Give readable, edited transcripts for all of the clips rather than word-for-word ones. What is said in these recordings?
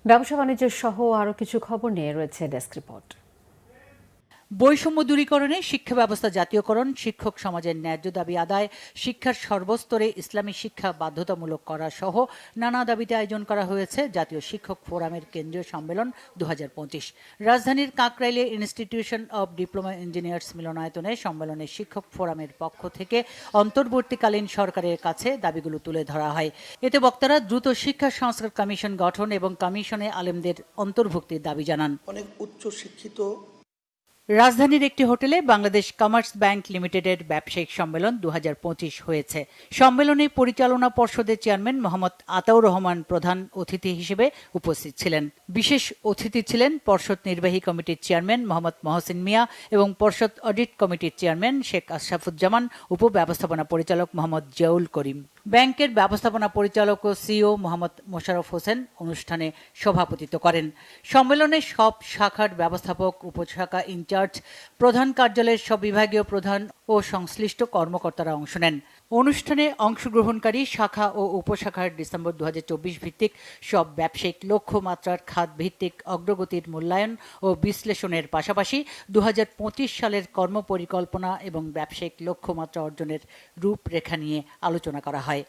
ব্যবসা বাণিজ্য সহ আরও কিছু খবর নিয়ে রয়েছে ডেস্ক রিপোর্ট। বৈষম্য দূরীকরণে শিক্ষা ব্যবস্থা জাতীয়করণ, শিক্ষক সমাজের ন্যায্য দাবি আদায়, শিক্ষার সর্বস্তরে ইসলামী শিক্ষা বাধ্যতামূলক করা সহ নানা দাবিতে আয়োজন করা হয়েছে জাতীয় শিক্ষক ফোরামের কেন্দ্রীয় সম্মেলন 2025। রাজধানীর কাকরাইলে ইনস্টিটিউশন অব ডিপ্লোমা ইঞ্জিনিয়ার্স মিলনায়তনে সম্মেলনে শিক্ষক ফোরামের পক্ষ থেকে অন্তর্বর্তীকালীন সরকারের কাছে দাবিগুলো তুলে ধরা হয়। এতে বক্তারা দ্রুত শিক্ষা সংস্কার কমিশন গঠন এবং কমিশনে আলেমদের অন্তর্ভুক্তির দাবি জানান। অনেক উচ্চ শিক্ষিত রাজধানীর একটি হোটেলে বাংলাদেশ কমার্স ব্যাংক লিমিটেডের ব্যবসায়িক সম্মেলন 2025 হয়েছে। সম্মেলনে পরিচালনা পর্ষদের চেয়ারম্যান মোহাম্মদ আতাউর রহমান প্রধান অতিথি হিসেবে উপস্থিত ছিলেন। বিশেষ অতিথি ছিলেন পর্ষদ নির্বাহী কমিটির চেয়ারম্যান মোহাম্মদ মহসিন মিয়া এবং পর্ষদ অডিট কমিটির চেয়ারম্যান শেখ আশরাফুজ্জামান, উপব্যবস্থাপনা পরিচালক মোহাম্মদ জিয়াউল করিম। ব্যাংকের ব্যবস্থাপনা পরিচালক ও সিইও মোহাম্মদ মোশাররফ হোসেন অনুষ্ঠানে সভাপতিত্ব করেন। সম্মেলনে সব শাখার ব্যবস্থাপক, উপশাখা ইনচার্জ, প্রধান কার্যালয়ের সব বিভাগীয় প্রধান ও সংশ্লিষ্ট কর্মকর্তারা অংশ নেন। অনুষ্ঠানে অংশগ্রহণকারী শাখা ও উপশাখার ডিসেম্বর 2024 ভিত্তিক সব ব্যবসায়িক লক্ষ্যমাত্রার খাত ভিত্তিক অগ্রগতির মূল্যায়ন ও বিশ্লেষণের পাশাপাশি 2025 সালের কর্মপরিকল্পনা এবং ব্যবসায়িক লক্ষ্যমাত্রা অর্জনের রূপরেখা নিয়ে আলোচনা করা হয়।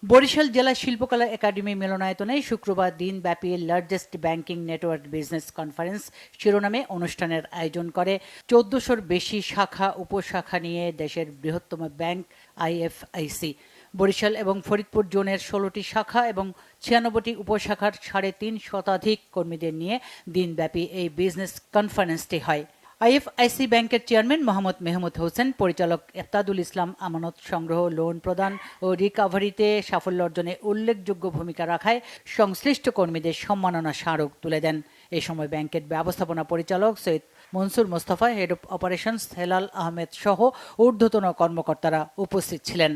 বরিশাল জেলা শিল্পকলা একাডেমি মিলনায়তনে শুক্রবার দিনব্যাপী largest banking network business conference শিরোনামে অনুষ্ঠানের আয়োজন করে 1400-র বেশি শাখা উপশাখা নিয়ে দেশের বৃহত্তম ব্যাংক আইএফআইসি। বরিশাল এবং ফরিদপুর জোনের 16টি শাখা এবং 96টি উপশাখার 3.5 শতাধিক কর্মীদের নিয়ে দিনব্যাপী এই বিজনেস কনফারেন্সটি হয়। আইএফআইসি ব্যাংকের চেয়ারম্যান মোহাম্মদ মেহমুদ হোসেন, পরিচালক এফতাদুল ইসলাম আমানত সংগ্রহ, লোন প্রদান ও রিকভারিতে সাফল্য অর্জনে উল্লেখযোগ্য ভূমিকা রাখায় সংশ্লিষ্ট কর্মীদের সম্মাননা স্মারক তুলে দেন। এ সময় ব্যাংকের ব্যবস্থাপনা পরিচালক Syed Mansur Mostafa, head of operations Helal Ahmed সহ ঊর্ধ্বতন কর্মকর্তারা উপস্থিত ছিলেন।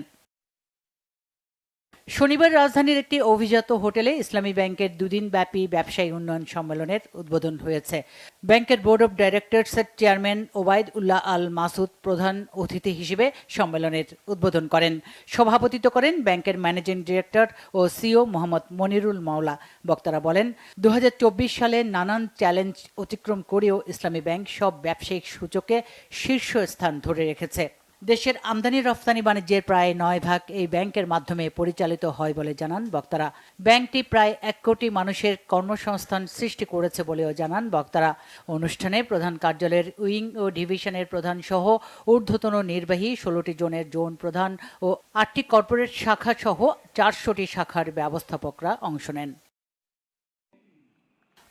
শনিবার রাজধানীর একটি অভিজাত হোটেলে ইসলামী ব্যাংকের দুদিনব্যাপী ব্যবসায়ী উন্নয়ন সম্মেলনের উদ্বোধন হয়েছে। ব্যাংকের বোর্ড অব ডাইরেক্টরসের চেয়ারম্যান ওবায়দ উল্লাহ আল মাসুদ প্রধান অতিথি হিসেবে সম্মেলনের উদ্বোধন করেন। সভাপতিত্ব করেন ব্যাংকের ম্যানেজিং ডিরেক্টর ও সিইও মোহাম্মদ মনিরুল মাওলা। বক্তারা বলেন, 2024 সালে নানান চ্যালেঞ্জ অতিক্রম করেও ইসলামী ব্যাংক সব ব্যবসায়িক সূচকে শীর্ষস্থান ধরে রেখেছে। দেশের আমদানি রফতানি বাণিজ্যের প্রায় 9 ভাগ এই ব্যাংকের মাধ্যমে পরিচালিত হয় বলে জানান বক্তারা। ব্যাংকটি প্রায় 1 কোটি মানুষের কর্মসংস্থান সৃষ্টি করেছে বলেও জানান বক্তারা। অনুষ্ঠানে প্রধান কার্যালয়ের উইং ও ডিভিশনের প্রধান সহ ঊর্ধ্বতন নির্বাহী, 16টি জোনের জোন প্রধান ও 8টি কর্পোরেট শাখা সহ 400টি শাখার ব্যবস্থাপকরা অংশ নেন।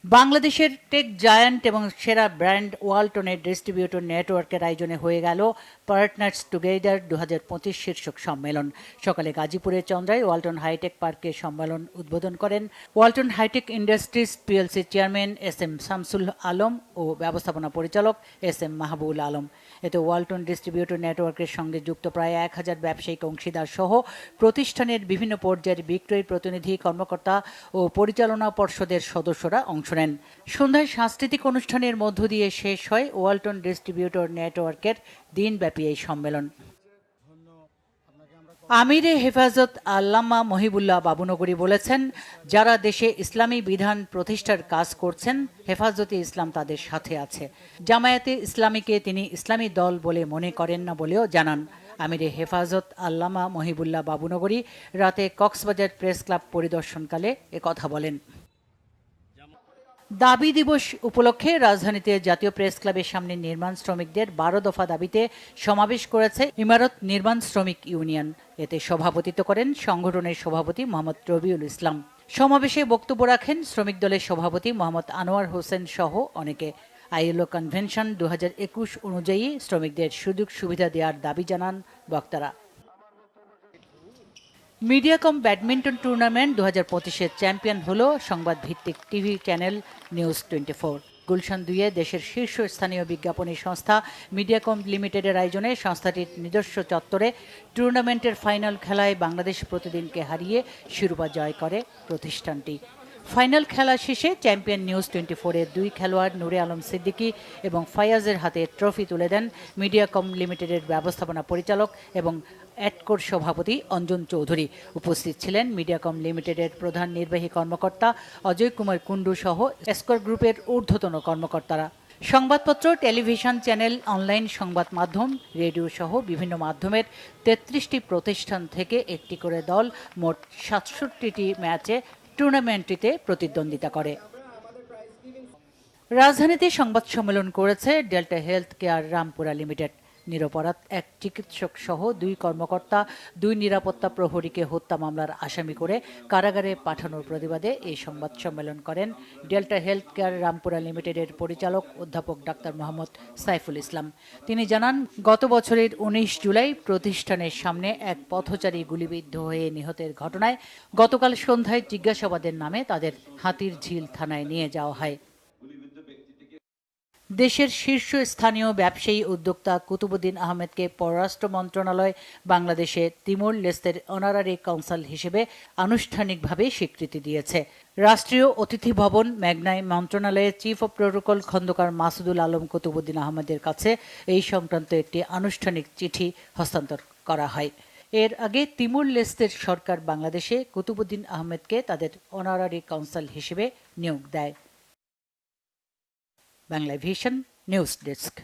বাংলাদেশের টেক জায়ান্ট এবং সেরা ব্র্যান্ড ওয়ালটনের ডিস্ট্রিবিউটর নেটওয়ার্কের আয়োজনে হয়ে গেল পার্টনার্স টুগেদার 2025 শীর্ষক সম্মেলন। সকালে গাজীপুরের চন্দ্রায় ওয়ালটন হাইটেক পার্কে সম্মেলন উদ্বোধন করেন Walton hitech industries PLC chairman S M. Shamsul Alam ও ব্যবস্থাপনা পরিচালক এস.এম. মাহবুবুল আলম। এতে ওয়ালটন ডিস্ট্রিবিউটর নেটওয়ার্কের সঙ্গে যুক্ত প্রায় 1000 ব্যবসায়িক অংশীদার সহ প্রতিষ্ঠানের বিভিন্ন পর্যায়ের বিক্রয় প্রতিনিধি, কর্মকর্তা ও পরিচালনা পর্ষদের সদস্যরা অংশ নেন। সন্ধ্যায় সাংস্কৃতিক অনুষ্ঠানের মধ্য দিয়ে শেষ হয় ওয়ালটন ডিস্ট্রিবিউটর নেটওয়ার্কের দিনব্যাপী এই সম্মেলন। আমিরে হেফাজত আল্লামা মহিবুল্লাহ বাবুনগরী বলেছেন, যারা দেশে ইসলামী বিধান প্রতিষ্ঠার কাজ করছেন, হেফাজতে ইসলাম তাদের সাথে আছে। জামায়াতে ইসলামীকে তিনি ইসলামী দল বলে মনে করেন না বলেও জানান। আমিরে হেফাজত আল্লামা মহিবুল্লাহ বাবুনগরী রাতে কক্সবাজার প্রেস ক্লাব পরিদর্শনকালে একথা বলেন। দাবি দিবস উপলক্ষে রাজধানীতে জাতীয় প্রেস ক্লাবের সামনে নির্মাণ শ্রমিকদের 12 দফা দাবিতে সমাবেশ করেছে ইমারত নির্মাণ শ্রমিক ইউনিয়ন। এতে সভাপতিত্ব করেন সংগঠনের সভাপতি মোহাম্মদ রবিউল ইসলাম। সমাবেশে বক্তব্য রাখেন শ্রমিক দলের সভাপতি মোহাম্মদ আনোয়ার হোসেন সহ অনেকে। আইএলও কনভেনশন 2021 অনুযায়ী শ্রমিকদের সুযোগ সুবিধা দেওয়ার দাবি জানান বক্তারা। মিডিয়াকম ব্যাডমিন্টন টুর্নামেন্ট 2025-এর চ্যাম্পিয়ন হল সংবাদ ভিত্তিক টিভি চ্যানেল নিউজ 24। গুলশান 2-এ দেশের শীর্ষস্থানীয় বিজ্ঞাপনী সংস্থা মিডিয়াকম লিমিটেডের আয়োজনে সংস্থাটির নিজস্ব চত্বরে টুর্নামেন্টের ফাইনাল খেলায় বাংলাদেশ প্রতিদিনকে হারিয়ে শিরোপা জয় করে প্রতিষ্ঠানটি। ফাইনাল খেলা শেষে চ্যাম্পিয়ন নিউজ 24-এর 2 খেলোয়াড় নূরে আলম সিদ্দিকী এবং ফায়াজের হাতে ট্রফি তুলে দেন মিডিয়াকম লিমিটেডের ব্যবস্থাপনা পরিচালক এবং অ্যাডকোর সভাপতি অঞ্জন চৌধুরী। উপস্থিত ছিলেন মিডিয়াকম লিমিটেডের প্রধান নির্বাহী কর্মকর্তা অজয় কুমার কুণ্ডু সহ এসকর গ্রুপের ঊর্ধ্বতন কর্মকর্তারা। সংবাদপত্র, টেলিভিশন চ্যানেল, অনলাইন সংবাদ মাধ্যম, রেডিও সহ বিভিন্ন মাধ্যমের 33টি প্রতিষ্ঠান থেকে একটি করে দল মোট 67টি ম্যাচে টুর্নামেন্টটিতে প্রতিদ্বন্দ্বিতা করে। রাজধানীতে সংবাদ সম্মেলন করেছে delta health care Rampura limited. নিরপরাধ এক চিকিৎসক সহ 2 কর্মকর্তা 2 নিরাপত্তা প্রহরীকে হত্যা মামলার আসামি করে কারাগারে পাঠানোর প্রতিবাদে এই সংবাদ সম্মেলন করেন ডেল্টা হেলথ কেয়ার রামপুরা লিমিটেডের পরিচালক অধ্যাপক ডাক্তার মোহাম্মদ সাইফুল ইসলাম। তিনি জানান, গত বছরের 19 জুলাই প্রতিষ্ঠানের সামনে এক পথচারী গুলিবিদ্ধ হয়ে নিহতের ঘটনায় গতকাল সন্ধ্যায় জিজ্ঞাসাবাদের নামে তাদের হাতিরঝিল থানায় নিয়ে যাওয়া হয়। দেশের শীর্ষস্থানীয় ব্যবসায়ী উদ্যোক্তা কুতুবুদ্দিন আহমেদকে পররাষ্ট্র মন্ত্রণালয় বাংলাদেশে তিমুর লেস্তের অনারারি কাউন্সিল হিসেবে আনুষ্ঠানিকভাবে স্বীকৃতি দিয়েছে। রাষ্ট্রীয় অতিথি ভবন মেঘনায় মন্ত্রণালয়ের chief of protocol Khandaker Masudul Alam Kutubuddin আহমেদের কাছে এই সংক্রান্ত একটি আনুষ্ঠানিক চিঠি হস্তান্তর করা হয়। এর আগে তিমুর লেস্তের সরকার বাংলাদেশে কুতুবুদ্দিন আহমেদকে তাদের অনারারি কাউন্সিল হিসেবে নিয়োগ দেয়। Bangla vision news desk.